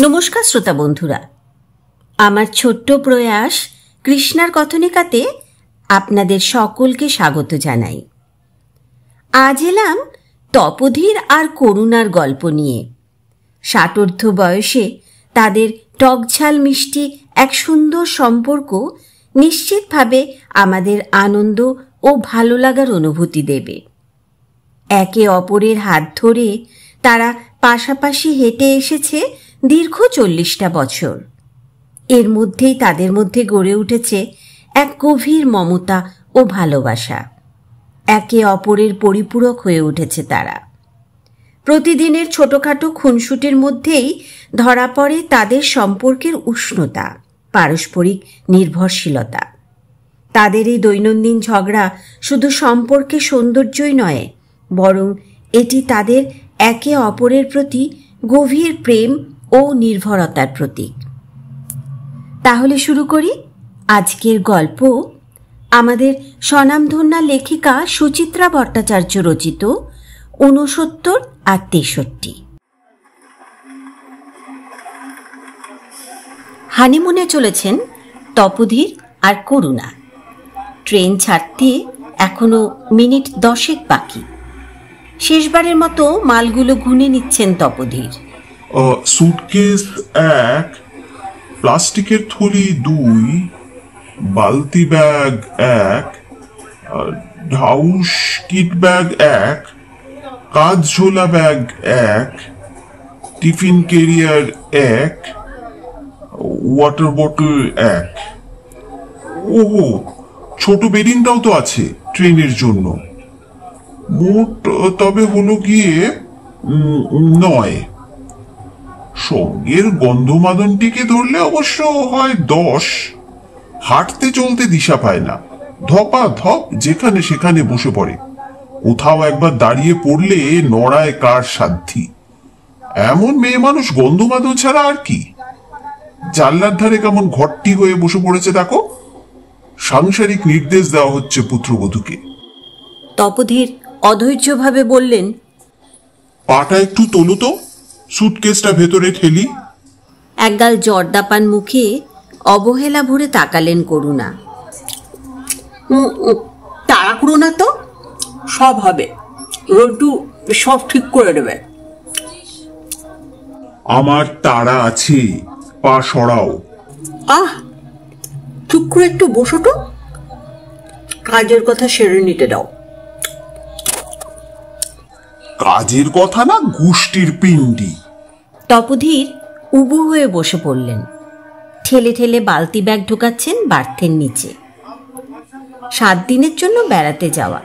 নমস্কার শ্রোতা বন্ধুরা, আমার ছোট্ট প্রয়াস কৃষ্ণার কথনিকাতে আপনাদের সকলকে স্বাগত জানাই। আজ এলাম তপোধীর আর করুণার গল্প নিয়ে। ষাটোর্ধ্ব বয়সে তাদের টকঝাল মিষ্টি এক সুন্দর সম্পর্ক নিশ্চিতভাবে আমাদের আনন্দ ও ভালো লাগার অনুভূতি দেবে। একে অপরের হাত ধরে তারা পাশাপাশি হেঁটে এসেছে দীর্ঘ 40টা বছর। এর মধ্যেই তাদের মধ্যে গড়ে উঠেছে এক গভীর মমতা ও ভালোবাসা। একে অপরের পরিপূরক হয়ে উঠেছে তারা। প্রতিদিনের ছোটখাটো খুনসুটির মধ্যেই ধরা পড়ে তাদের সম্পর্কের উষ্ণতা, পারস্পরিক নির্ভরশীলতা। তাদের এই দৈনন্দিন ঝগড়া শুধু সম্পর্কের সৌন্দর্যই নয়, বরং এটি তাদের একে অপরের প্রতি গভীর প্রেম ও নির্ভরতার প্রতীক। তাহলে শুরু করি আজকের গল্প। আমাদের স্বনামধন্যা লেখিকা সুচিত্রা ভট্টাচার্য রচিত 69 আর 63। হানিমুনে চলেছেন তপোধীর আর করুণা। ট্রেন ছাড়তে এখনো মিনিট 10 বাকি। শেষবারের মতো মালগুলো গুনে নিচ্ছেন তপোধীর। সুটকেস 1, প্লাস্টিকের থলি 2, বালতি ব্যাগ 1, ঢাউস কিট ব্যাগ 1, কাঁচ ঝোলা ব্যাগ 1, টিফিন ক্যারিয়ার 1, ওয়াটার বোতল 1। ওহো, ছোট বেরিনটাও তো আছে ট্রেনের জন্য। মোট তবে হলো গিয়ে 9। সঙ্গের গন্ধমাদনটিকে ধরলে অবশ্য হয় 10। হাঁটতে চলতে দিশা পায় না, ধপা ধপ যেখানে সেখানে বসে পড়ে। কোথাও একবার দাঁড়িয়ে পড়লে নড়ায় কার সাধ্যি। এমন মেয়ে মানুষ গন্ধমাদন ছাড়া আর কি। জানলার ধারে কেমন ঘটটি হয়ে বসে পড়েছে দেখো। সাংসারিক নির্দেশ দেওয়া হচ্ছে পুত্রবধূকে। তপোধীর অধৈর্যভাবে বললেন, পাটা একটু তোলো তো, সুটকেসটা ভেতরে ঠেলি। একগাল জর্দাপান মুখে অবহেলা ভরে তাকালেন করুণা। তাড়া করো না তো, সব হবে। রোডু সব ঠিক করে দেবে। আমার তাড়া আছে, পা সরাও। আহ, চুপ করে একটু বসো তো, কাজের কথা সেরে নিতে দাও। কাজের কথা না, গোষ্ঠীর পিণ্ডি। তপোধীর উবু হয়ে বসে পড়লেন। ঠেলে ঠেলে বালতি ব্যাগ ঢোকাচ্ছেন বার্থের নিচে। 7 দিনের জন্য বেড়াতে যাওয়া,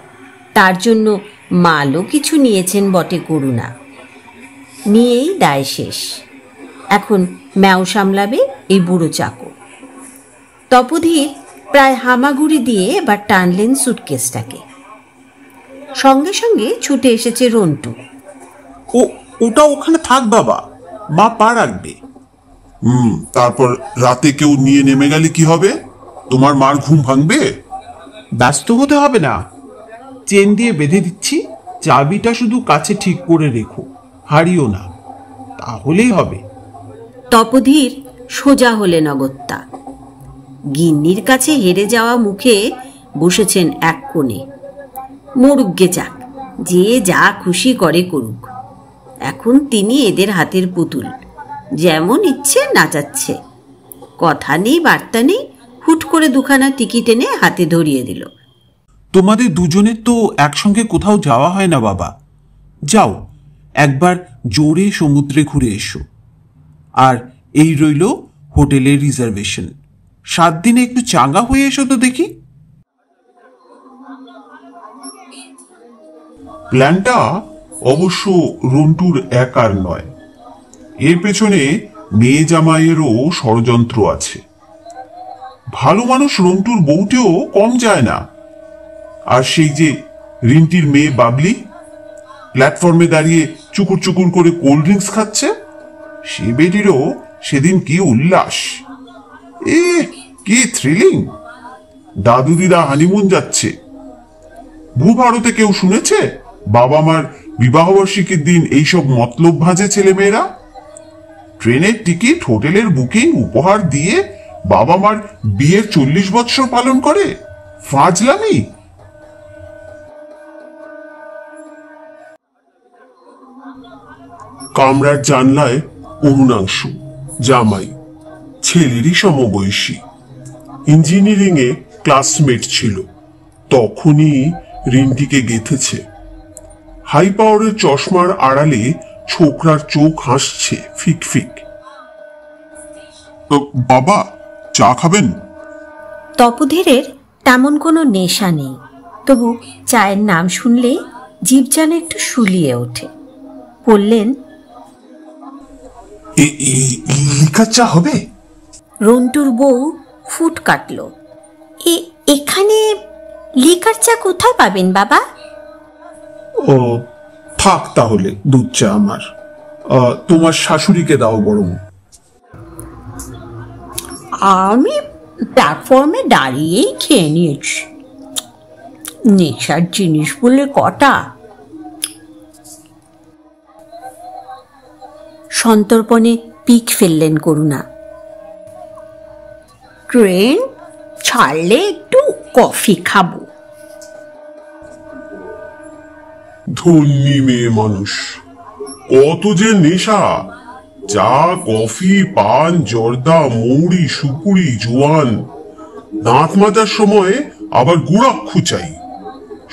তার জন্য মালও কিছু নিয়েছেন বটে করুণা। নিয়েই দায় শেষ। এখন ম্যাও সামলাবে এই বুড়ো চাকর। তপোধীর প্রায় হামাগুড়ি দিয়ে এবার টানলেন সুটকেসটাকে। সঙ্গে সঙ্গে ছুটে এসেছে রন্টু। ওটা ওখানে থাক বাবা, মা পা রাখবে। তারপর রাতে কেউ নিয়ে নেমে গেলে কি হবে? তোমার মার ঘুম ভাঙবে। ব্যস্ত হতে হবে না, চেন দিয়ে বেঁধে দিচ্ছি। চাবিটা শুধু কাছে ঠিক করে রেখো, হারিও না, তাহলেই হবে। তপোধীর সোজা হলেন অগত্যা। গিন্নির কাছে হেরে যাওয়া মুখে বসেছেন এক কোণে। মরুগ্গে যাক, যে যা খুশি করে করুক। এখন তিনি এদের হাতের পুতুল, যেমন ইচ্ছে নাচাচ্ছে। কথা নেই, বার্তা নেই, হুট করে 2খানা টিকিট এনে হাতে ধরিয়ে দিল। তোমাদের দুজনের তো একসঙ্গে কোথাও যাওয়া হয় না বাবা। যাও একবার জোরে সমুদ্রে ঘুরে এসো। আর এই রইল হোটেলের রিজার্ভেশন। 7 দিনে একটু চাঙ্গা হয়ে এসো তো দেখি। প্ল্যানটা অবশ্য রন্টুর একার নয়, এর পেছনে মেয়ে জামাইয়েরও ষড়যন্ত্র আছে। ভালো মানুষ রন্টুর বউটিও কম যায় না। আর সেই যে রিন্টির মেয়ে বাবলি প্ল্যাটফর্মে দাঁড়িয়ে চুকুর চুকুর করে কোল্ড ড্রিঙ্কস খাচ্ছে, সে বেটিরও সেদিন কি উল্লাস, কি থ্রিলিং। দাদু দিদা হানিমুন যাচ্ছে। ভূভারতে কেউ শুনেছে বাবা মার বিবাহবার্ষিকীর দিন এইসব মতলব ভাঁজে ছেলে মেয়েরা? ট্রেনের টিকিট, হোটেলের বুকিং, উপহার দিয়ে বাবা মার বিয়ের 40 বৎসর পালন করে? ফাজলামি। কামরার জানলায় অরুণাংশু, জামাই, ছেলেরই সমবয়সী, ইঞ্জিনিয়ারিং এ ক্লাসমেট ছিল। তখনই রিন্টিকে গেঁথেছে। হাই পাওয়ারের চশমার আড়ালে ছোকরার চোখ হাসছে ফিক ফিক। বাবা, চা খাবেন? তপোধীরের তেমন কোনো নেশা নেই, তবু চায়ের নাম শুনলেই জিভ যেন একটু শুলিয়ে ওঠে। বললেন, লিকার চা হবে? রন্টুর বউ ফুট কাটল। এখানে লিকার চা কোথায় পাবেন বাবা? ও থাক তাহলে, দুধ চা আমার। তোমার শাশুড়িকে দাও বরং। আমি প্ল্যাটফর্মে দাঁড়িয়েই খেয়ে নিয়েছি, নেশার জিনিস বলে কটা। সন্তর্পণে পিক ফেললেন করুণা। ট্রেন ছাড়লে একটু কফি খাবো। ধন্যী মেয়ে মানুষ, কত যে নেশা! চা, কফি, পান, জর্দা, মৌরি, সুপুরি, জোয়ান, দাঁত মাজার সময় আবার গুড়াক্ষু চাই।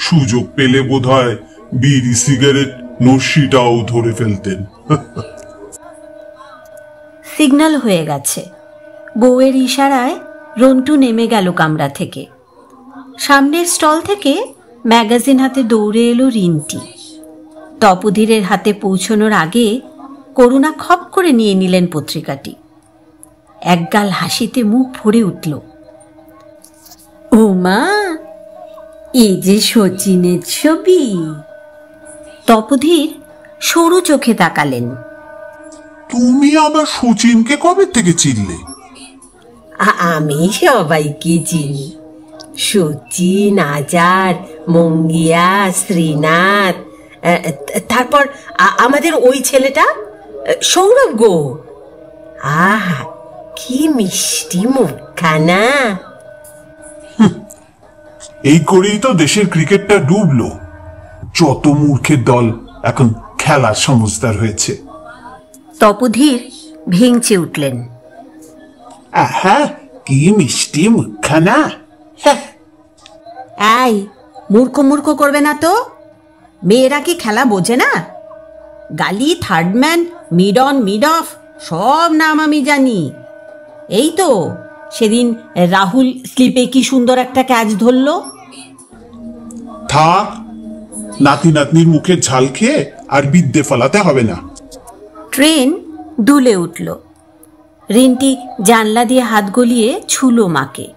সুযোগ পেলে বোধহয় বিড়ি, সিগারেট, নস্যিটাও ধরে ফেলতেন। সিগন্যাল হয়ে গেছে। বউয়ের ইশারায় রন্টু নেমে গেল কামরা থেকে। সামনের স্টল থেকে ম্যাগাজিন হাতে দৌড়ে এলো রিন্টি। তপোধীরের হাতে পৌঁছনোর আগে করুণা খপ করে নিয়ে নিলেন পত্রিকাটি। একগাল হাসিতে মুখ ভরে উঠল। ও মা, এই যে শচীনের ছবি। তপোধীর সরু চোখে তাকালেন। তুমি আবার শচীনকে কবে থেকে চিনলে? আমি সবাইকে চিনি, সচিন, আজাদ, মঙ্গিয়া, শ্রীনাথ, তারপর আমাদের ওই ছেলেটা সৌরভ গো। আহা, কি মিষ্টি মুখখানা। এই করেই তো দেশের ক্রিকেটটা ডুবলো। যত মূর্খের দল এখন খেলার সমজদার হয়েছে। তপোধীর ভেঙচে উঠলেন। আহা, কি মিষ্টি মুখখানা। এই মূর্খ মূর্খ করবে না তো, মেয়েরা কি খেলা বোঝে না? গালি, third man, mid on, mid of সব নাম আমি জানি। এই তো সেদিন রাহুল স্লিপে কি সুন্দর একটা ক্যাচ ধরল। থাক, নাতি নাতনির মুখে ঝাল খেয়ে আর বিদ্যে ফলাতে হবে না। ট্রেন দুলে উঠল। রিন্টি জানলা দিয়ে হাত গলিয়ে ছুলো মাকে।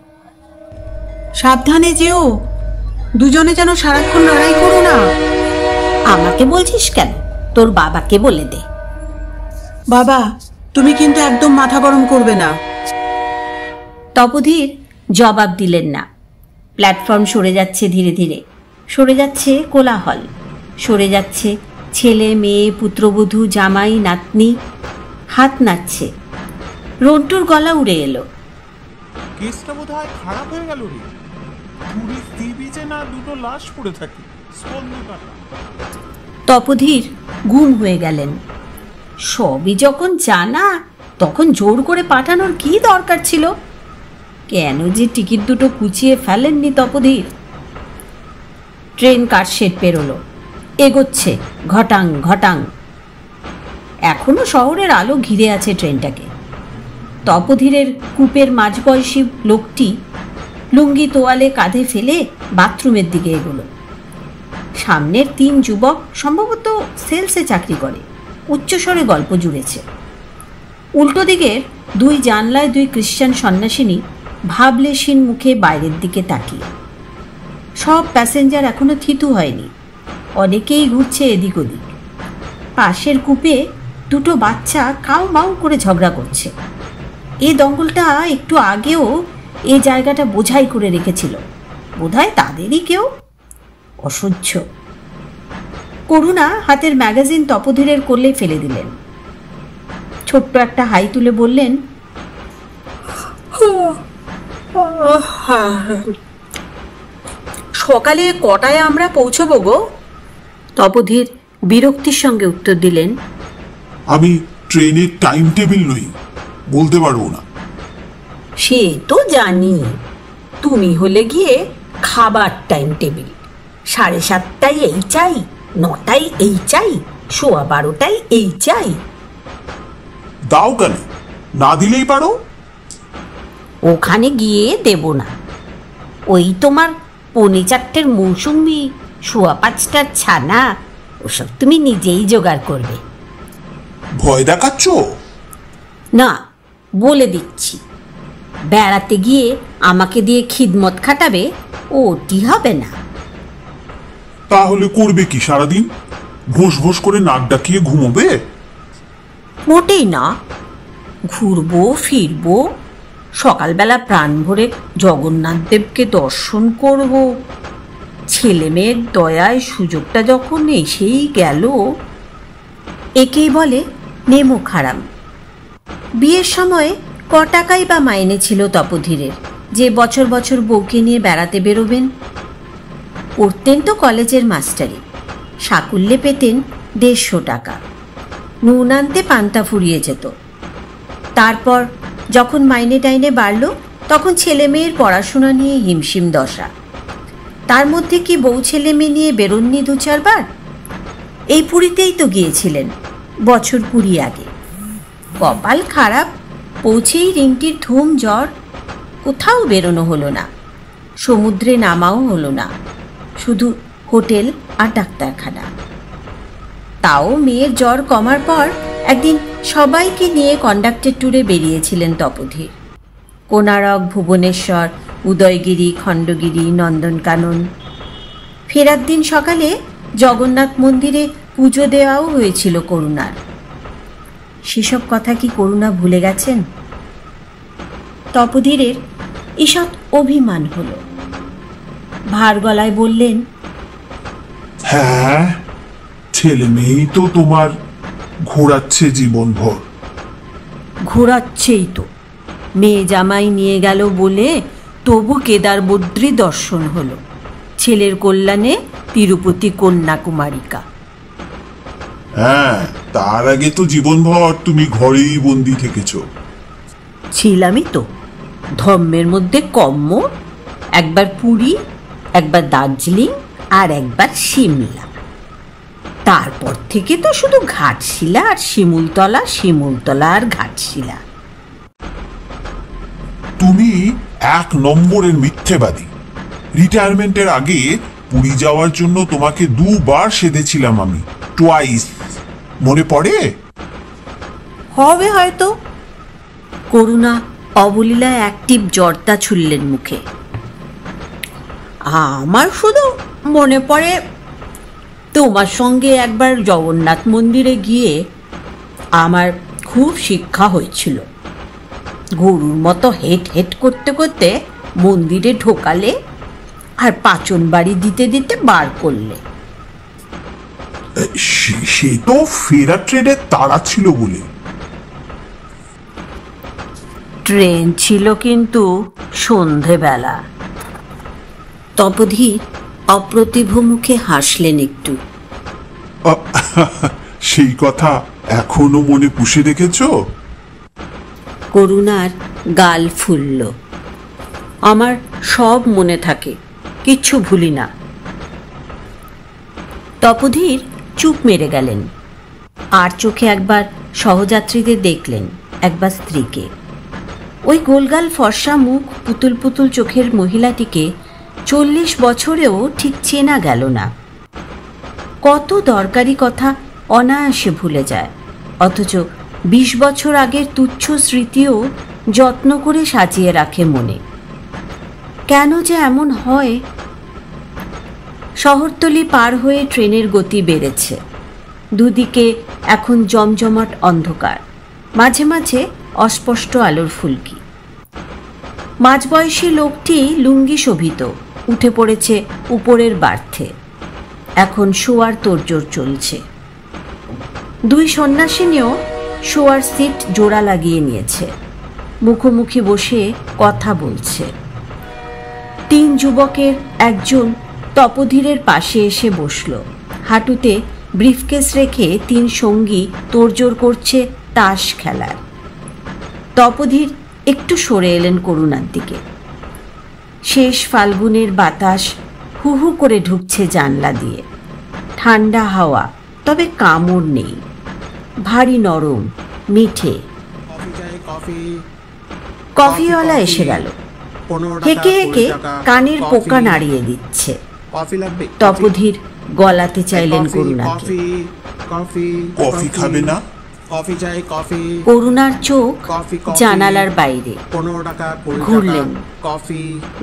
সাবধানে যেও, দুজনে যেন সারাক্ষণ লড়াই করো না। আমাকে বলছিস কেন? তোর বাবাকে বলে দে। বাবা, তুমি কিন্তু একদম মাথা গরম করবে না। তপোধীর জবাব দিলেন না। প্ল্যাটফর্ম সরে যাচ্ছে ধীরে ধীরে, সরে যাচ্ছে কোলাহল, সরে যাচ্ছে ছেলে, মেয়ে, পুত্রবধূ, জামাই, নাতনি। হাত নাচছে। রন্টুর গলা উড়ে এলো। কেসটা বোধহয় খারাপ হয়ে গেল রে। পুলিশ সি বিচে না দুটো লাশ পড়ে থাকে। তপোধীর গুম হয়ে গেলেন। সবই যখন জানা, তখন জোর করে পাঠানোর কি দরকার ছিল? কেন যে টিকিট দুটো কুচিয়ে ফেলেননি তপোধীর? ট্রেন কারশেড পেরোলো, এগোচ্ছে ঘটাং ঘটাং। এখনো শহরের আলো ঘিরে আছে ট্রেনটাকে। তপোধীরের কূপের মাঝবয়সী লোকটি লুঙ্গি তোয়ালে কাঁধে ফেলে বাথরুমের দিকে এগোলো। সামনের 3 যুবক সম্ভবত সেলসে চাকরি করে, উচ্চস্বরে গল্প জুড়েছে। উল্টো দিকের 2 জানলায় 2 খ্রিশ্চান সন্ন্যাসিনী ভাবলেশীন মুখে বাইরের দিকে তাকিয়ে। সব প্যাসেঞ্জার এখনো থিতু হয়নি, অনেকেই ঘুরছে এদিক ওদিক। পাশের কূপে 2টো বাচ্চা কাউ মাউ করে ঝগড়া করছে। এই দঙ্গলটা একটু আগেও এই জায়গাটা বোঝাই করে রেখেছিল, বোধহয় তাদেরই কেউ। অসহ্য। করুণা হাতের ম্যাগাজিন তপোধীরের কোলে ফেলে দিলেন। ছোট্ট একটা হাই তুলে বললেন, সকালে কটায় আমরা পৌঁছবো গো? তপোধীর বিরক্তির সঙ্গে উত্তর দিলেন, আমি ট্রেনের টাইম টেবিল নই, বলতে পারবো না। সে তো জানি, তুমি হলে গিয়ে খাবার টাইম টেবিল। 7:30টায় এই চাই, 9টায় এই চাই, 12:15টায় এই চাই। দাও কেন, না দিলেই পারো। ওখানে গিয়ে দেব না। ওই তোমার 4:45 মৌসুমি, 5:15 ছানা, ওসব তুমি নিজেই জোগাড় করবে। ভয় দেখাচ্ছ? না, বলে দিচ্ছি, বেড়াতে গিয়ে আমাকে দিয়ে খিদমত খাটাবে, ওটি হবে না। তাহলে করবে কি সারাদিন? ঘোষ ঘোষ করে নাক ডাকিয়ে ঘুমোবে? মোটেই না, ঘুরবো ফিরবো, সকালবেলা প্রাণ ভরে জগন্নাথ দেবকে দর্শন করব। ছেলে মেয়ের দয়ায় সুযোগটা যখন এসেই গেল। একেই বলে নেমো খারাম। বিয়ের সময় ক টাকাই বা মাইনে ছিল তপোধীরের, যে বছর বছর বউকে নিয়ে বেড়াতে বেরোবেন? করতেন তো কলেজের মাস্টারি, সাকুল্যে পেতেন 150 টাকা। নুন আনতে পান্তা ফুরিয়ে যেত। তারপর যখন মাইনে টাইনে বাড়ল, তখন ছেলে মেয়ের পড়াশোনা নিয়ে হিমশিম দশা। তার মধ্যে কি বউ ছেলে মেয়ে নিয়ে বেরোননি 2-4 বার? এই পুরীতেই তো গিয়েছিলেন বছর 20 আগে। কপাল খারাপ, পৌঁছেই রিংটির ধুম জ্বর, কোথাও বেরোনো হলো না, সমুদ্রে নামাও হলো না, শুধু হোটেল আর ডাক্তারখানা। তাও মেয়ের জ্বর কমার পর একদিন সবাইকে নিয়ে কন্ডাক্টের ট্যুরে বেরিয়েছিলেন তপোধীর। কোনারক, ভুবনেশ্বর, উদয়গিরি, খণ্ডগিরি, নন্দনকানন। ফেরার দিন সকালে জগন্নাথ মন্দিরে পুজো দেওয়াও হয়েছিল করুণার। সেসব কথা কি করুণা ভুলে গেছেন? তপোধীরের ঈষৎ অভিমান হলো। ভার গলায় বললেন, হ্যাঁ, ছেলে মেয়েই তো তোমার ঘোরাচ্ছে জীবনভর। ঘোরাচ্ছেই তো, মেয়ে জামাই নিয়ে গেল বলে তবু কেদার বদ্রী দর্শন হলো, ছেলের কল্যাণে তিরুপতি কন্যাকুমারিকা। হ্যাঁ, তার আগে তো জীবনভর তুমি ঘরেই বন্দি থেকেছ। ছিলামই তো, ধর্মের মধ্যে কম্ম, একবার পুরী, একবার দার্জিলিং, আর একবার সিমলা। তারপর থেকে তো শুধু ঘাটশিলা আর শিমুলতলা, শিমুলতলা আর ঘাটশিলা। তুমি 1 নম্বরের মিথ্যেবাদী। রিটায়ারমেন্টের আগে পুরী যাওয়ার জন্য তোমাকে 2 বার সেধেছিলাম আমি, টুয়াইস। মনে পড়ে? হবে হয়তো। করুণা অবলীলায় অ্যাক্টিভ জর্দা ছুললেন মুখে। আমার শুধু মনে পড়ে তোমার সঙ্গে একবার জগন্নাথ মন্দিরে গিয়ে আমার খুব শিক্ষা হয়েছিল। গরুর মতো হেট হেট করতে করতে মন্দিরে ঢোকালে আর পাচন বাড়ি দিতে দিতে বার করলে। সে তো ফেরা ট্রেনের তাড়া ছিল বলে। ট্রেন ছিল কিন্তু সন্ধেবেলা। তপোধীর অপ্রতিভ মুখে হাসলেন একটু। সেই কথা এখনো মনে পুষে রেখেছ? করুণার গাল ফুলল। আমার সব মনে থাকে, কিচ্ছু ভুলি না। তপোধীর চুপ মেরে গেলেন। আর চোখে একবার সহযাত্রীদের দেখলেন, একবার স্ত্রীকে। ওই গোলগাল ফর্সা মুখ, পুতুল পুতুল চোখের মহিলাটিকে 40 বছরেও ঠিক চেনা গেল না। কত দরকারি কথা অনায়াসে ভুলে যায়, অথচ 20 বছর আগের তুচ্ছ স্মৃতিও যত্ন করে সাজিয়ে রাখে মনে। কেন যে এমন হয়? শহরতলি পার হয়ে ট্রেনের গতি বেড়েছে। দুদিকে এখন জমজমাট অন্ধকার, মাঝে মাঝে অস্পষ্ট আলোর ফুলকি। মাঝবয়সী লোকটি লুঙ্গি শোভিত উঠে পড়েছে উপরের বার্থে। এখন শোয়ার তোড়জোড় চলছে। 2 সন্ন্যাসিনীও শোয়ার সিট জোড়া লাগিয়ে নিয়েছে, মুখোমুখি বসে কথা বলছে। 3 যুবকের একজন তপোধীরের পাশে এসে বসল। হাঁটুতে ব্রিফকেস রেখে 3 সঙ্গী তোড়জোড় করছে তাস খেলার। তপোধীর একটু সরে এলেন করুণার দিকে। শেষ ফাল্গুনের বাতাস হু হু করে ঢুকছে জানলা দিয়ে। ঠান্ডা হাওয়া, তবে কামড় নেই, ভারী নরম, মিঠে। কফিওয়ালা এসে গেল, হেঁকে হেঁকে কানের পোকা নাড়িয়ে দিচ্ছে। তপোধীর গলাতে চাইলেন করুণাকে। কফি খাবে না? করুণার চোখ জানালার বাইরে ঘুরলেন,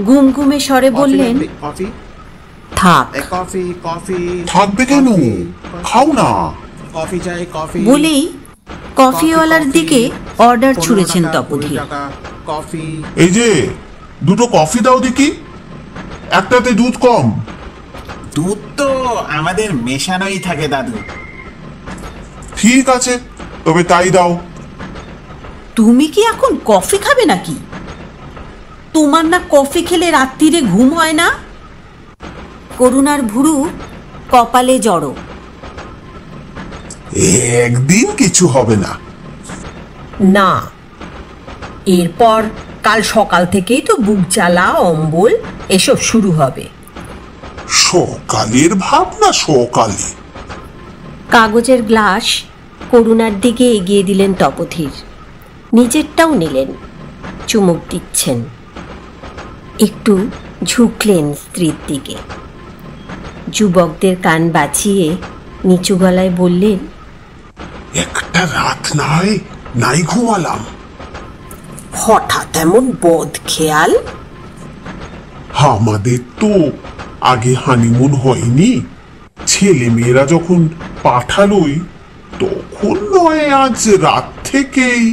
গুমগুমে স্বরে বললেন, থাক। থাকবে কেন? খাও না। বলেই কফিওয়ালার দিকে অর্ডার ছুঁড়েছেন তপোধীর। এই যে, 2টো কফি দাও দেখি, একটাতে দুধ কম। দুধ তো আমাদের মেশানোই থাকে দাদু। ঠিক আছে, তবে তাই দাও। তুমি কি এখন কফি খাবে নাকি? তোমার না কফি খেলে রাত্রিরে ঘুম হয় না? করুণার ভুরু কপালে জড়ো। একদিন কিছু হবে না। না, এরপর কাল সকাল থেকেই তো বুক জ্বালা, অম্বল এসব শুরু হবে। সকালের ভাব না সকালে। কাগজের গ্লাস করুণার দিকে এগিয়ে দিলেন তপোধীর। নিজেরটাও নিলেন, চুমুক দিচ্ছেন। একটু ঝুঁকলেন স্ত্রীর দিকে। যুবকদের কান বাঁচিয়ে নিচু গলায় বললেন, একটা রাত নাই ঘুমালাম। হঠাৎ এমন বদ খেয়াল? আমাদের তো আগে হানিমুন হয়নি। ছেলে মেয়েরা যখন পাঠালোই, তখন নয় আজ রাত থেকেই।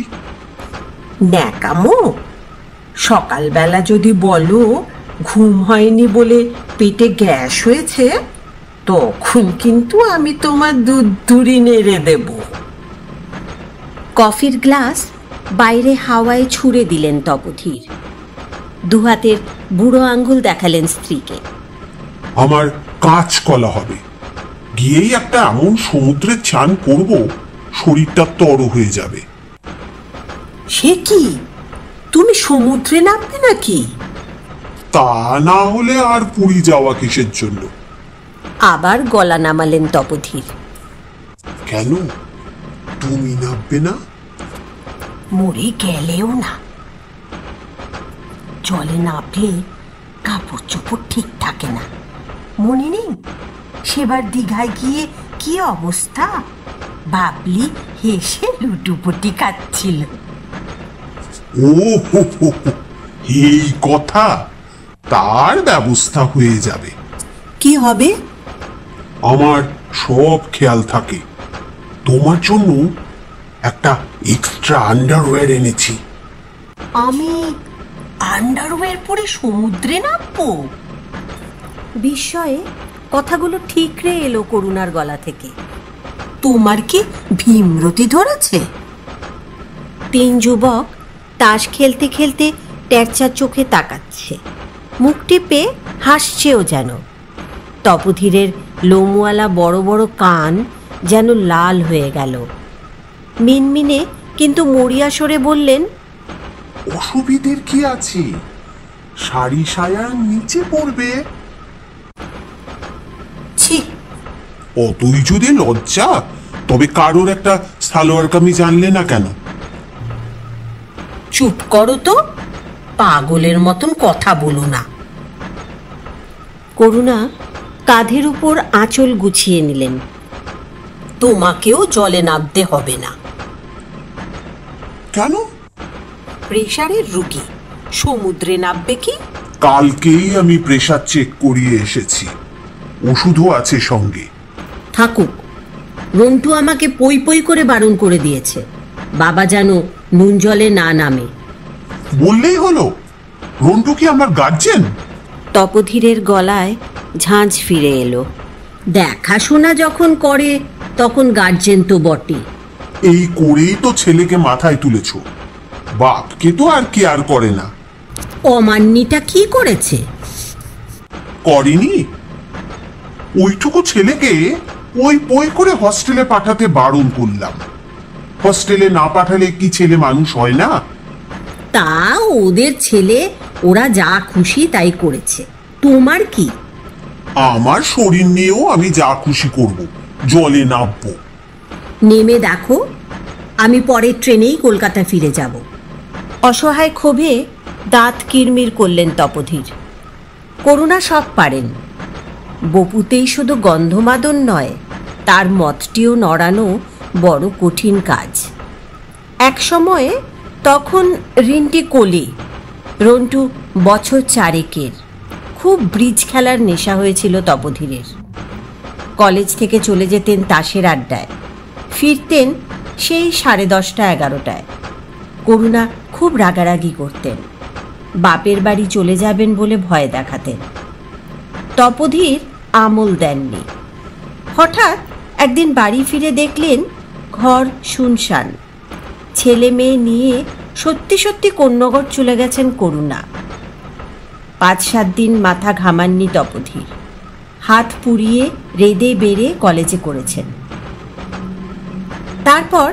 ন্যাকামো। সকালবেলা যদি বলো ঘুম হয়নি বলে পেটে গ্যাস হয়েছে, তখন কিন্তু আমি তোমার দুধ দুরি নেড়ে দেব। কফির গ্লাস বাইরে হাওয়ায় ছুঁড়ে দিলেন তপোধীর। দুহাতের বুড়ো আঙ্গুল দেখালেন স্ত্রীকে। আমার কাঁচকলা হবে, গিয়েই একটা এমন সমুদ্রে চান করব, শরীরটা তর হয়ে যাবে। সে কি, তুমি সমুদ্রে নামবে নাকি? তা না হলে আর পুরী যাওয়া কিসের জন্য? আবার গলা নামালেন তপোধীর। কেন, তুমি নামবে না? মরে গেলেও না। জলে নামলে কাপড় চোপড় ঠিক থাকে না। মনে নেই সেবার দীঘায় গিয়ে কি অবস্থা? বাবলি হেসে লুটুপুটি খাচ্ছিল। ও হো হো হো, এই কথা? তার ব্যবস্থা হয়ে যাবে। কি হবে? আমার সব খেয়াল থাকে। তোমার জন্য একটা এক্সট্রা আন্ডারওয়্যার এনেছি। আমি আন্ডারওয়্যার পরে সমুদ্রে নামবো? বিস্ময়ে কথাগুলো ঠিকরে এলো করুণার গলা থেকে। তোমার কি ভীমরতি ধরেছে? 3 যুবক তাস খেলতে খেলতে ট্যারচার চোখে তাকাচ্ছে, মুখ টিপে হাসছেও যেন। তপোধীরের লোমওয়ালা বড় বড় কান যেন লাল হয়ে গেল। মিনমিনে কিন্তু মরিয়া সরে বললেন, অসুবিধের কি আছে? শাড়ি সায়া নিচে পড়বে। ছি, অতই যদি লজ্জা, তবে কারোর একটা সালোয়ার কামিজ আনলে না কেন? চুপ করো তো, পাগলের মতন কথা বলো না। করুণা কাঁধের উপর আঁচল গুছিয়ে নিলেন। তোমাকেও জলে নামতে হবে না। কেন? প্রেশারের রুগী, সমুদ্রে নামবে কি? কালকেই আমি প্রেসার চেক করিয়ে এসেছি, ওষুধও আছে সঙ্গে। থাকুক, রন্টু আমাকে পই পই করে বারণ করে দিয়েছে, বাবা যেন নুন জলে না নামে। বললেই হলো, রন্টু কি আমার গার্জেন? তপোধীরের গলায় ঝাঁঝ ফিরে এলো। দেখাশোনা যখন করে তখন গার্জেন তো বটে। এই করেই তো ছেলেকে মাথায় তুলেছ, বাপকে তো আর কেয়ার করে না। অমান্যিটা কি করেছে? করেনি? ওইটুকু ছেলেকে ওই পই করে হস্টেলে পাঠাতে বারণ করলাম। হস্টেলে না পাঠালে কি ছেলে মানুষ হয় না? তা ওদের ছেলে, ওরা যা খুশি তাই করেছে, তোমার কি? আমার শরীর নিয়েও আমি যা খুশি করব, জলে নামবো। নেমে দেখো, আমি পরের ট্রেনেই কলকাতা ফিরে যাব। অসহায় ক্ষোভে দাঁত কিরমির করলেন তপোধীর। করুণা সব পারেন, বপুতেই শুধু গন্ধমাদন নয়, তার মতটিও নড়ানো বড় কঠিন কাজ। এক সময়ে তখন রিন্টি কোলে, রন্টু বছর 4 খুব ব্রিজ খেলার নেশা হয়েছিল তপোধীরের। কলেজ থেকে চলে যেতেন তাসের আড্ডায়, ফিরতেন সেই 10:30-11টায়। করুণা খুব রাগারাগি করতেন, বাপের বাড়ি চলে যাবেন বলে ভয় দেখাতেন। তপোধীর আমল দেননি। হঠাৎ একদিন বাড়ি ফিরে দেখলেন ঘর শুনশান। ছেলে মেয়ে নিয়ে সত্যি সত্যি কোন্নগর চলে গেছেন করুণা। 5-7 দিন মাথা ঘামাননি তপোধীর, হাত পুড়িয়ে রেদে বেড়ে কলেজে করেছেন। তারপর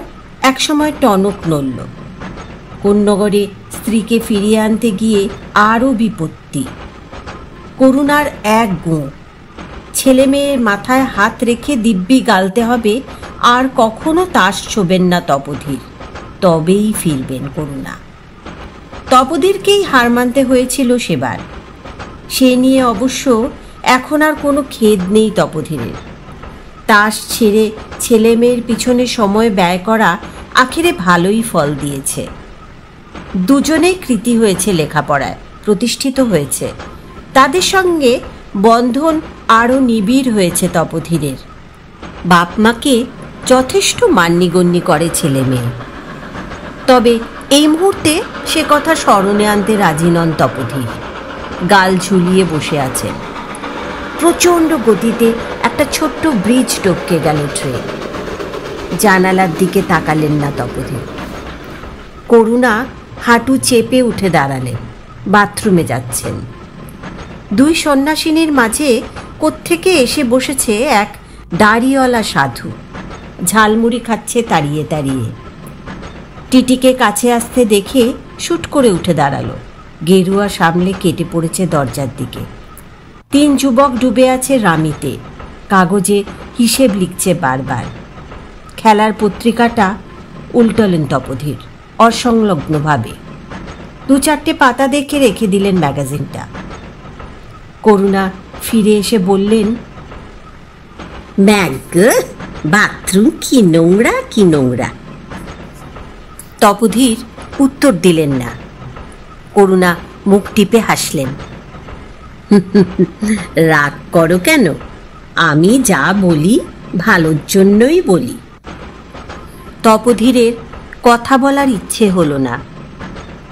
একসময় টনক নড়ল। কোন্নগরে স্ত্রীকে ফিরিয়ে আনতে গিয়ে আরও বিপত্তি। করুণার এক গুঁ, ছেলে মেয়ের মাথায় হাত রেখে দিব্যি গালতে হবে আর কখনো তাস ছোবেন না তপোধীর, তবেই ফিরবেন করুণা। তপোধীরকেই হার মানতে হয়েছিল সেবার। সে নিয়ে অবশ্য এখন আর কোনো খেদ নেই তপোধীরের। তাস ছেড়ে ছেলে মেয়ের পিছনে সময় ব্যয় করা আখেরে ভালোই ফল দিয়েছে। দুজনেই কৃতী হয়েছে লেখাপড়ায়, প্রতিষ্ঠিত হয়েছে। তাদের সঙ্গে বন্ধন আরও নিবিড় হয়েছে তপোধীরের। বাপ মাকে যথেষ্ট মান্যিগণ্যি করে ছেলে মেয়ে। তবে এই মুহূর্তে সে কথা স্মরণে আনতে রাজি নন তপোধীর। গাল ঝুলিয়ে বসে আছেন। প্রচণ্ড গতিতে একটা ছোট্ট ব্রিজ টপকে গেল ট্রেন। জানালার দিকে তাকালেন না তপোধীর। করুণা হাঁটু চেপে উঠে দাঁড়ালেন, বাথরুমে যাচ্ছেন। 2 সন্ন্যাসিনীর মাঝে কোত্থেকে এসে বসেছে এক দাড়িওয়ালা সাধু, ঝালমুড়ি খাচ্ছে তাড়িয়ে তাড়িয়ে। টিটিকে কাছে আসতে দেখে শুট করে উঠে দাঁড়ালো, গেরুয়া সামলে কেটে পড়েছে দরজার দিকে। 3 যুবক ডুবে আছে রামিতে, কাগজে হিসেব লিখছে বারবার। খেলার পত্রিকাটা উল্টালেন তপোধীর অসংলগ্নভাবে। 2-4টে পাতা দেখে রেখে দিলেন ম্যাগাজিনটা। করুণা ফিরে এসে বললেন, ম্যাগ, বাথরুম কি নোংরা, কি নোংরা। তপোধীর উত্তর দিলেন না। করুণা মুখ টিপে হাসলেন। রাগ করো কেন? আমি যা বলি ভালোর জন্যই বলি। তপোধীরের কথা বলার ইচ্ছে হলো না।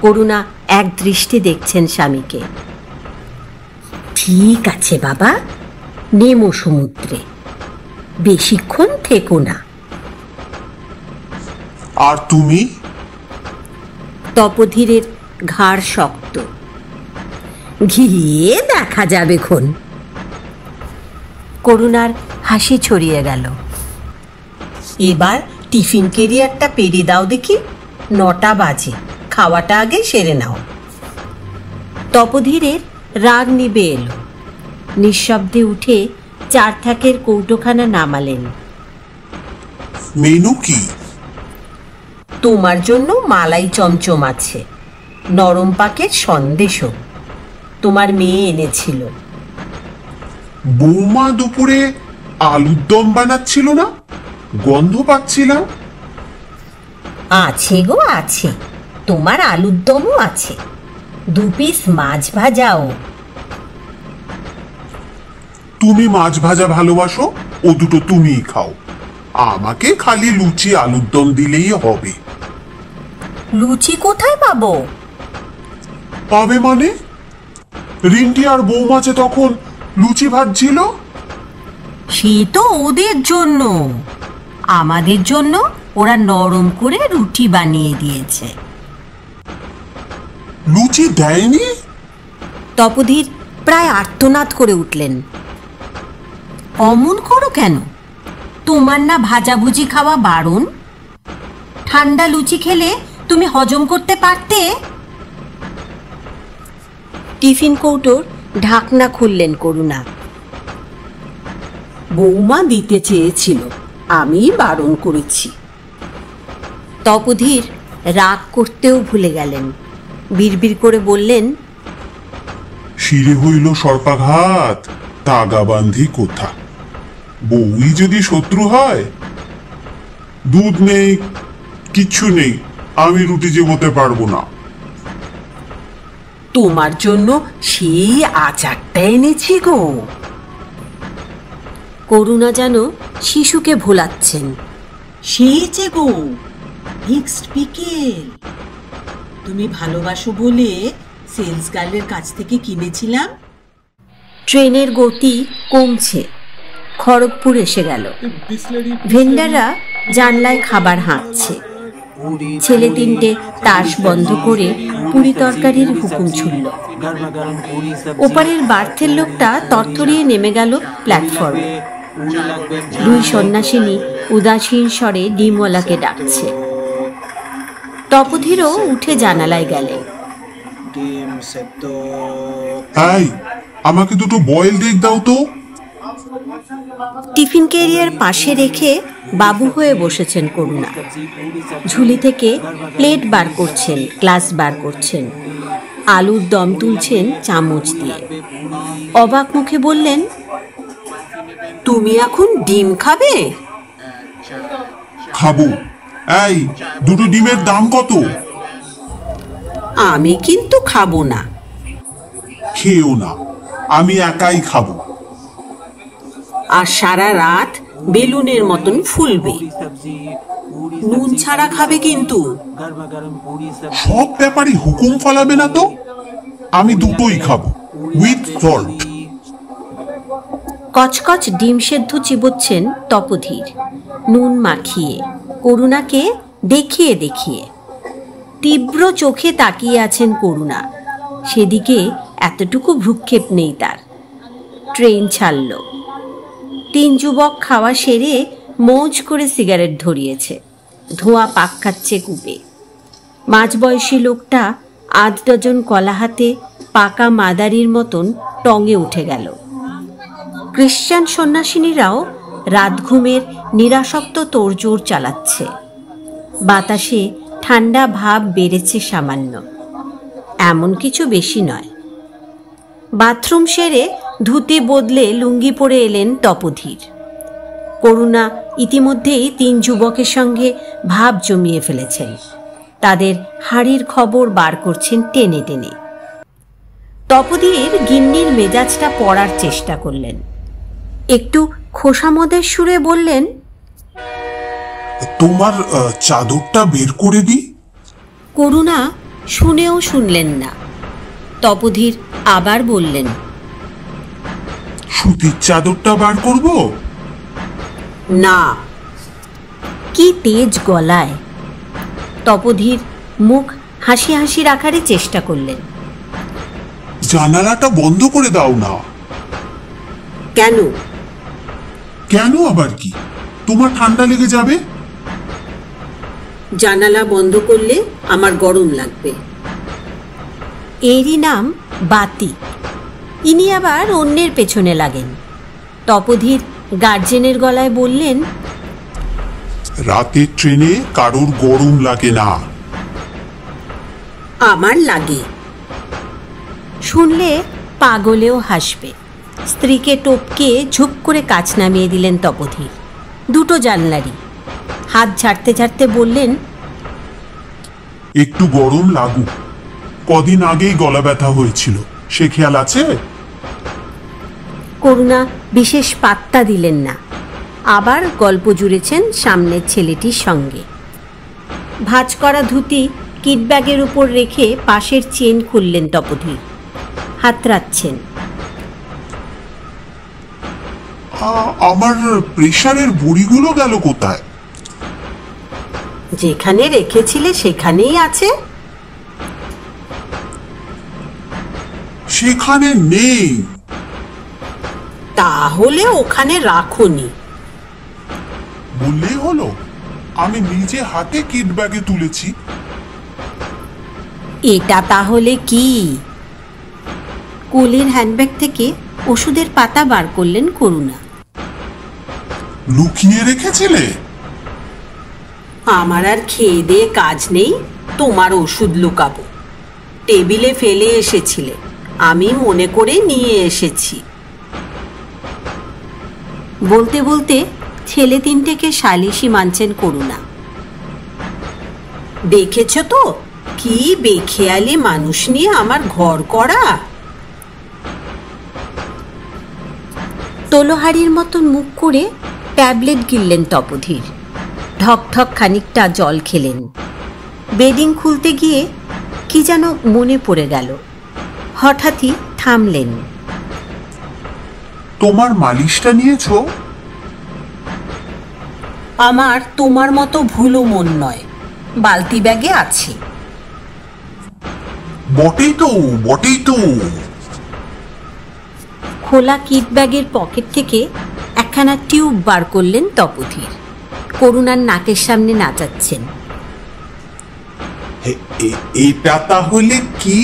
করুণা এক দৃষ্টি দেখছেন স্বামীকে। ঠিক আছে বাবা, নেমো সমুদ্রে, বেশিক্ষণ থেকো না। আর তুমি? তপোধীরের ঘাড় শক্ত। গিয়ে দেখা যাবে খন। করুণার হাসি ছড়িয়ে গেল। এবার টিফিন কেরিয়ারটা পেরে দাও দেখি, 9টা বাজে, খাওয়াটা আগে সেরে নাও। তপোধীরের রাগ নিবে এলো। নিঃশব্দে উঠে 4 থাকের কৌটোখানা নামালেন। মেনু কি? তোমার জন্য মালাই চমচম আছে, নরম পাকের সন্দেশও তোমার মেয়ে এনেছিল। বৌমা দুপুরে আলুর দম বানাচ্ছিল না? গন্ধ পাচ্ছিলাম। আছে গো আছে, তোমার আলুর দমও আছে, 2 পিস মাছ ভাজাও। তুমি মাছ ভাজা ভালোবাসো, ও দুটো তুমিই খাও। আমাকে খালি লুচি আলুর দম দিলেই হবে। লুচি কোথায় পাবো? পাবে মানে? রিন্টি আর বৌমাছে তখন লুচি ভাজছিল। সে তো ওদের জন্য, আমাদের জন্য ওরা নরম করে রুটি বানিয়ে দিয়েছে। লুচি দেয়নি? তপোধীর প্রায় আর্তনাদ করে উঠলেন। অমন করো কেন? তোমার না ভাজাভুজি খাওয়া বারণ? ঠান্ডা লুচি খেলে তুমি হজম করতে পারতে। টিফিন কৌটোর ঢাকনা খুললেন করুণা। বৌমা দিতে চেয়েছিল, আমি বারণ করেছি। তপোধীর রাগ করতেও ভুলে গেলেন। বিড়বিড় করে বললেন, শিরে হইল সর্পাঘাত, তাগা বান্ধি কোথা। বউই যদি শত্রু হয়, দুধ নেই, কিচ্ছু নেই, আমি রুটি জেমোতে পারবো না। তোমার জন্য সেই আচারটা এনেছি গো। করুণা যেন শিশুকে ভোলাচ্ছেন। সেই যে গো, নেক্সট বিকেল। তুমি ভালোবাসো বলে সেলস গার্লের কাছ থেকে কিনেছিলাম। ট্রেনের গতি কমছে। খড়গপুর এসে গেল। ভেন্ডাররা জানলায় খাবার হাঁকছে। ছেলে তিনটে তাস বন্ধ করে পুরি তরকারির হুকুম ছুড়ল। ওপারের বার্থের লোকটা তরতরিয়ে নেমে গেল প্ল্যাটফর্মে। দুই সন্ন্যাসিনী উদাসীন স্বরে ডিমওয়ালাকে ডাকছে। তপোধীরও উঠে জানালায় গেলেন। এই, আমাকে দুটো বয়েলড এগ দাও তো। টিফিন ক্যারিয়ার পাশে রেখে বাবু হয়ে বসেছেন করুণা। ঝুলি থেকে প্লেট বার করছেন, গ্লাস বার করছেন, আলুর দম তুলছেন চামচ দিয়ে। অবাক মুখে বললেন, তুমি এখন ডিম খাবে? খাবো। এই, দুটো ডিমের দাম কত? আমি কিন্তু খাবো না। খেয়েও না, আমি একাই খাবো। আর সারা রাত বেলুনের মতন ফুলবে। নুন ছাড়া খাবে কিন্তু। সব ব্যাপারে হুকুম ফলাবে না তো। আমি দুটোই খাবো, উইথ সল্ট। কচকচ ডিম সেদ্ধ চিবোচ্ছেন তপোধীর, নুন মাখিয়ে, করুণাকে দেখিয়ে দেখিয়ে। তীব্র চোখে তাকিয়ে আছেন করুণা। সেদিকে এতটুকু ভ্রুক্ষেপ নেই তার। ট্রেন ছাড়ল। তিন যুবক খাওয়া সেরে মৌজ করে সিগারেট ধরিয়েছে। ধোঁয়া পাক খাচ্ছে কূপে। মাঝবয়সী লোকটা আধ ডজন কলা হাতে পাকা মাদারির মতন টঙে উঠে গেল। খ্রিশ্চান সন্ন্যাসিনীরাও রাত ঘুমের নিরাসক্ত তোড়জোড় চালাচ্ছে। বাতাসে ঠান্ডা ভাব বেড়েছে সামান্য, এমন কিছু বেশি নয়। বাথরুম সেরে ধুতি বদলে লুঙ্গি পরে এলেন তপোধীর। করুণা ইতিমধ্যেই তিন যুবকের সঙ্গে ভাব জমিয়ে ফেলেছেন। তাদের হাড়ির খবর বার করছেন টেনে টেনে। তপোধীর গিন্নির মেজাজটা পড়ার চেষ্টা করলেন। একটু খোসামদের সুরে বললেন, তোমার চাদরটা বের করে দিই। করুণা শুনেও শুনলেন না। তপোধীর আবার বললেন, সুতির চাদরটা বার করব? না। কি তেজ গলায়! তপোধীর মুখ হাসি হাসি রাখারই চেষ্টা করলেন। জানালাটা বন্ধ করে দাও না। কেন? কেন আবার কি? তোমার ঠান্ডা লেগে যাবে। জানালা বন্ধ করলে আমার গরম লাগবে। এরই নাম বাতি। ইনি আবার অন্যের পেছনে লাগেন। তপোধীর গার্জেনের গলায় বললেন, রাতের ট্রেনে কারোর গরম লাগে না। আমার লাগে। শুনলে পাগলেও হাসবে। স্ত্রীকে টপকে ঝুপ করে কাছ নামিয়ে দিলেন তপোধীর। দুটো জানলারই। হাত ঝাড়তে ঝাড়তে বললেন, একটু গরম লাগুক। কদিন আগেই গলা ব্যথা হয়েছিল, সে খেয়াল আছে? করুণা বিশেষ পাত্তা দিলেন না। আবার গল্প জুড়েছেন সামনের ছেলেটির সঙ্গে। ভাঁজ করা ধুতি কিট ব্যাগের উপর রেখে পাশের চেন খুললেন তপোধীর। হাতড়াচ্ছেন। আমার প্রেশারের বড়িগুলো গেল কোথায়? যেখানে রেখেছিলে সেখানেই আছে। সেখানে নেই। তাহলে ওখানে রাখোনি। বললেই হলো, আমি নিজে হাতে কিট ব্যাগে তুলেছি। এটা তাহলে কি? কোলের হ্যান্ডব্যাগ থেকে ওষুধের পাতা বার করলেন করুণা। লুকিয়ে রেখেছিলে? আমার আর খেয়ে দিয়ে কাজ নেই, তোমার ওষুধ লুকাবো। টেবিলে ফেলে এসেছিলে, আমি মনে করে নিয়ে এসেছি। বলতে বলতে ছেলে তিনটেকে সালিশি মানছেন করুণা। দেখেছ তো কি বেখেয়ালি মানুষ নিয়ে আমার ঘর করা। তোলোহারির মতন মুখ করে ট্যাবলেট গিললেন তপোধীর। ঠক ঠক খানিকটা জল খেলেন। বেডিং খুলতে গিয়ে কি যেন মনে পড়ে গেল। হঠাৎই থামলেন। তোমার মালিশটা নিয়েছো? আমার তোমার মতো ভুলো মন নয়, বালতি ব্যাগে আছে। বটেই তো, বটেই তো। খোলা কিট ব্যাগের পকেট থেকে একখানা টিউব বার করলেন তপোধীর। করুণার নাকের সামনে নাচাচ্ছেন। এটা তাহলে কি?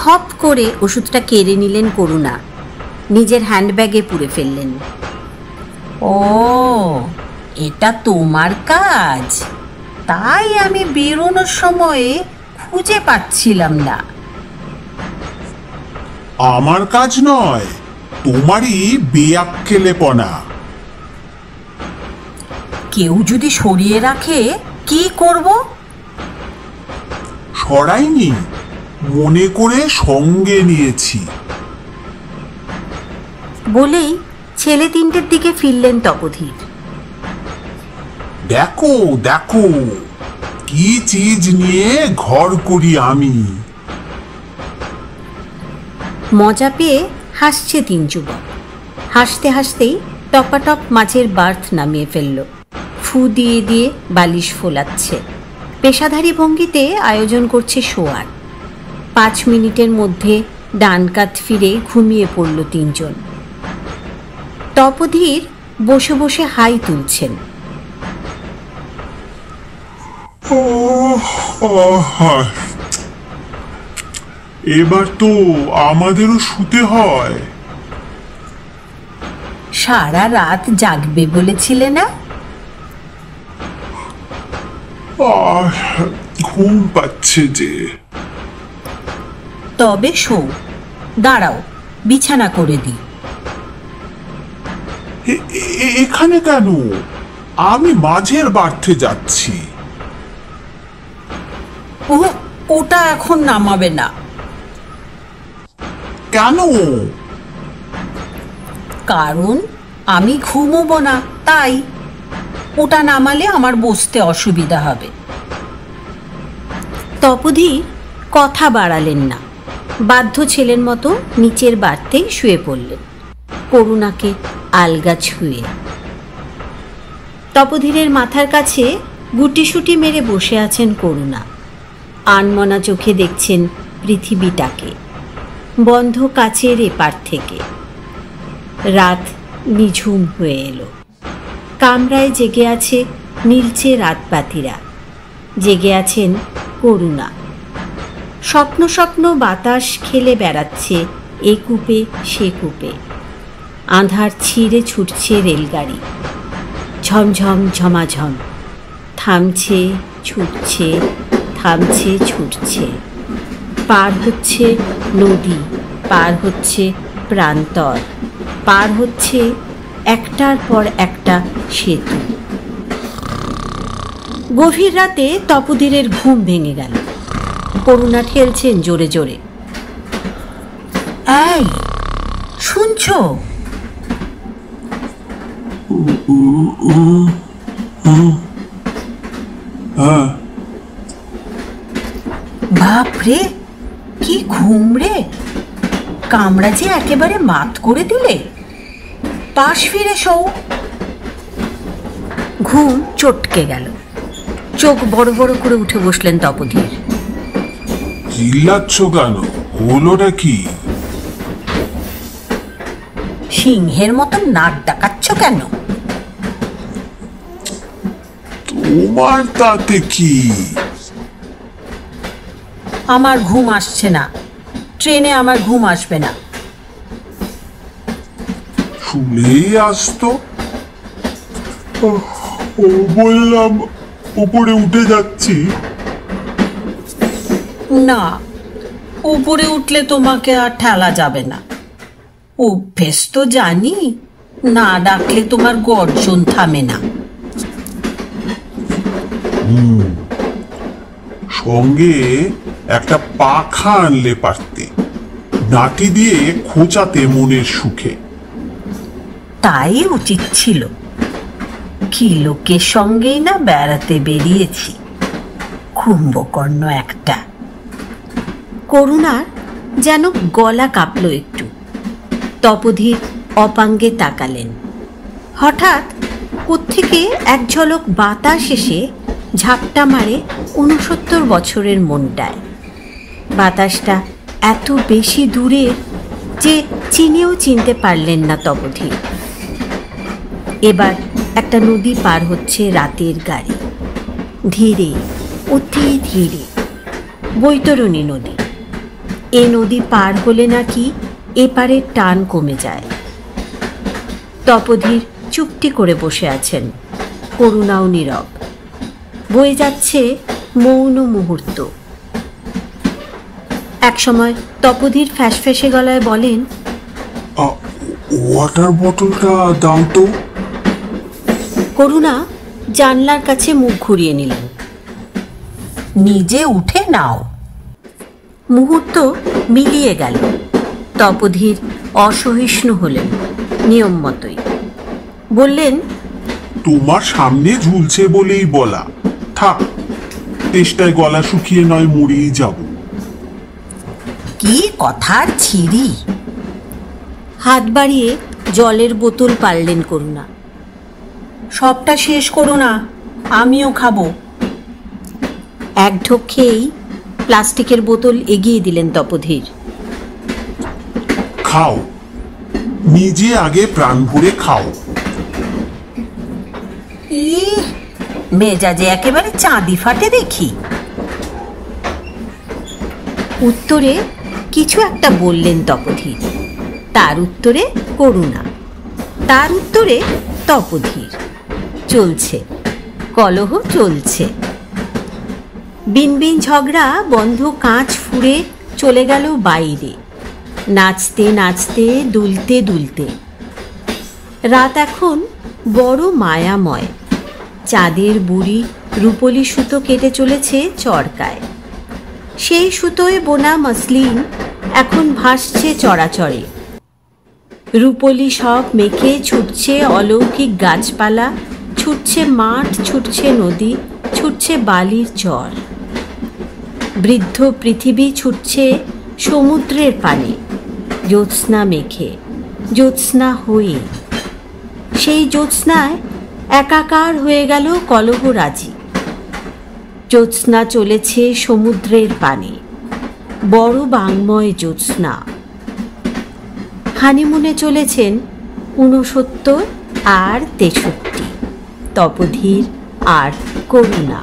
খপ করে ওষুধটা কেড়ে নিলেন করুণা। নিজের হ্যান্ডব্যাগে পুরে ফেললেন। ও, এটা তোমার কাজ? তাই আমি বেরোনোর সময়ে খুঁজে পাচ্ছিলাম না। আমার কাজ নয়, তোমারই বেয়াক্কেলেপনা। কেউ যদি সরিয়ে রাখে কি করব? সরাইনি, মনে করে সঙ্গে নিয়েছি। বলেই ছেলে তিনটের দিকে ফিরলেন তপোধীর। দেখো দেখো, কি চিজ নিয়ে ঘর করি আমি। মজা পেয়ে হাসছে তিন যুবক। হাসতে হাসতেই টপাটপ মাছের বার্থ নামিয়ে ফেলল। ফু দিয়ে দিয়ে বালিশ ফোলাচ্ছে। পেশাধারী ভঙ্গিতে আয়োজন করছে শোয়ার। 5 মিনিটের মধ্যে ডান কাত ফিরে ঘুমিয়ে পড়ল তিনজন। তপোধীর বসে বসে হাই তুলছেন। এবার তো আমাদেরও শুতে হয়। সারা রাত জাগবে বলেছিলে না? ঘুম পাচ্ছে যে। তবে শো, দাঁড়াও বিছানা করে দিই। এখানে কেন? আমি মাঝের বার্থে যাচ্ছি। ওটা এখন নামাবে না। কেন? কারণ আমি ঘুমোবো না, তাই। ওটা নামালে আমার বসতে অসুবিধা হবে। তপোধীর কথা বাড়ালেন না। বাধ্য ছেলের মতো নিচের বার্থেই শুয়ে পড়লেন, করুণাকে আলগা ছুঁয়ে। তপোধীরের মাথার কাছে গুটিসুটি মেরে বসে আছেন করুণা। আনমনা চোখে দেখছেন পৃথিবীটাকে বন্ধ কাচের এপার থেকে। রাত নিঝুম হয়ে এলো। কামরায় জেগে আছে নীলচে রাতবাতিরা। জেগে আছেন করুণা। স্বপ্ন স্বপ্ন বাতাস খেলে বেড়াচ্ছে এ কূপে সে কূপে। আঁধার ছিঁড়ে ছুটছে রেলগাড়ি। ঝমঝম ঝমাঝম, থামছে ছুটছে, থামছে ছুটছে। পার হচ্ছে নদী, পার হচ্ছে প্রান্তর, পার হচ্ছে একটার পর একটা সেতু। গভীর রাতে তপোধীরের ঘুম ভেঙে গেল। করুণা ঠেলছেন জোরে জোরে। এই শুনছো? বাপরে, কি ঘুম রে! কামড়া যে একেবারে মাত করে দিলে। পাশ ফিরে শো। ঘুম চটকে গেল। চোখ বড় বড় করে উঠে বসলেন তপোধীর। চিল্লাচ্ছ কেন? হলোটা কি? সিংহের মতন নাক ডাকাচ্ছ কেন? তোমার তাতে কি? আমার ঘুম আসছে না, ট্রেনে আমার ঘুম আসবে না। শুলেই আসতো। বললাম উপরে উঠে যাচ্ছি। না, উপরে উঠলে তোমাকে আর ঠেলা যাবে না। অভ্যেস তো জানি, না ডাকলে তোমার গর্জন থামে না। সঙ্গে একটা পাখা আনলে পারতে, নাটি দিয়ে খোঁচাতে মনের সুখে। তাই উচিত ছিল। কি লোকের সঙ্গেই না বেড়াতে বেরিয়েছি, কুম্ভকর্ণ একটা। করুণার যেন গলা কাঁপল একটু। তপোধীর অপাঙ্গে তাকালেন। হঠাৎ কোত্থেকে এক ঝলক বাতাস এসে ঝাপটা মারে 69 বছরের মনটায়। বাতাসটা এত বেশি দূরের যে চিনেও চিনতে পারলেন না তপোধীর। এবার একটা নদী পার হচ্ছে রাতের গাড়ি, ধীরে, অতি ধীরে। বৈতরণী নদী। এ নদী পার হলে নাকি এপারের টান কমে যায়। তপোধীর চুপটি করে বসে আছেন, করুণাও নীরব। বয়ে যাচ্ছে মৌন মুহূর্ত। একসময় তপোধীর ফ্যাসফ্যাসে গলায় বলেন, ওয়াটার বোতলটা দাও তো। করুণা জানলার কাছে মুখ ঘুরিয়ে নিলেন। নিজে উঠে নাও। মুহূর্ত মিলিয়ে গেল। তপোধীর অসহিষ্ণু হলেন নিয়ম মতোই। বললেন, তোমার সামনে ঝুলছে বলেই বলা। থাক, তেষ্টায় গলা শুকিয়ে নয় মরেই যাব। কি কথার ছিরি! হাত বাড়িয়ে জলের বোতল পারলেন করুণা। সবটা শেষ করো না, আমিও খাবো। এক ঢোক খেয়েই প্লাস্টিকের বোতল এগিয়ে দিলেন তপোধীর। খাও, নিজে আগে প্রাণ ভরে খাও। মেজাজে একেবারে চাঁদি ফাটে দেখি। উত্তরে কিছু একটা বললেন তপোধীর, তার উত্তরে করুণা, তার উত্তরে তপোধীর। চলছে, কলহ চলছে। বিনবিন ঝগড়া বন্ধ কাঁচ ফুঁড়ে চলে গেল বাইরে, নাচতে নাচতে দুলতে দুলতে। রাত এখন বড় মায়াময়। চাঁদের বুড়ি রূপলি সুতো কেটে চলেছে চরকায়। সেই সুতোয় বোনা মসলিন এখন ভাসছে চড়াচড়ে। রূপলি সব মেখে ছুটছে অলৌকিক গাছপালা, ছুটছে মাঠ, ছুটছে নদী, ছুটছে বালির চর। বৃদ্ধ পৃথিবী ছুটছে সমুদ্রের পানে, জ্যোৎস্না মেখে, জ্যোৎস্না হয়ে। সেই জ্যোৎস্নায় একাকার হয়ে গেল কলহরাজি। জ্যোৎস্না চলেছে সমুদ্রের পানে, বড় বাংময় জ্যোৎস্না। হানিমুনে চলেছেন 69 আর 63, তপোধীর আর করুণা।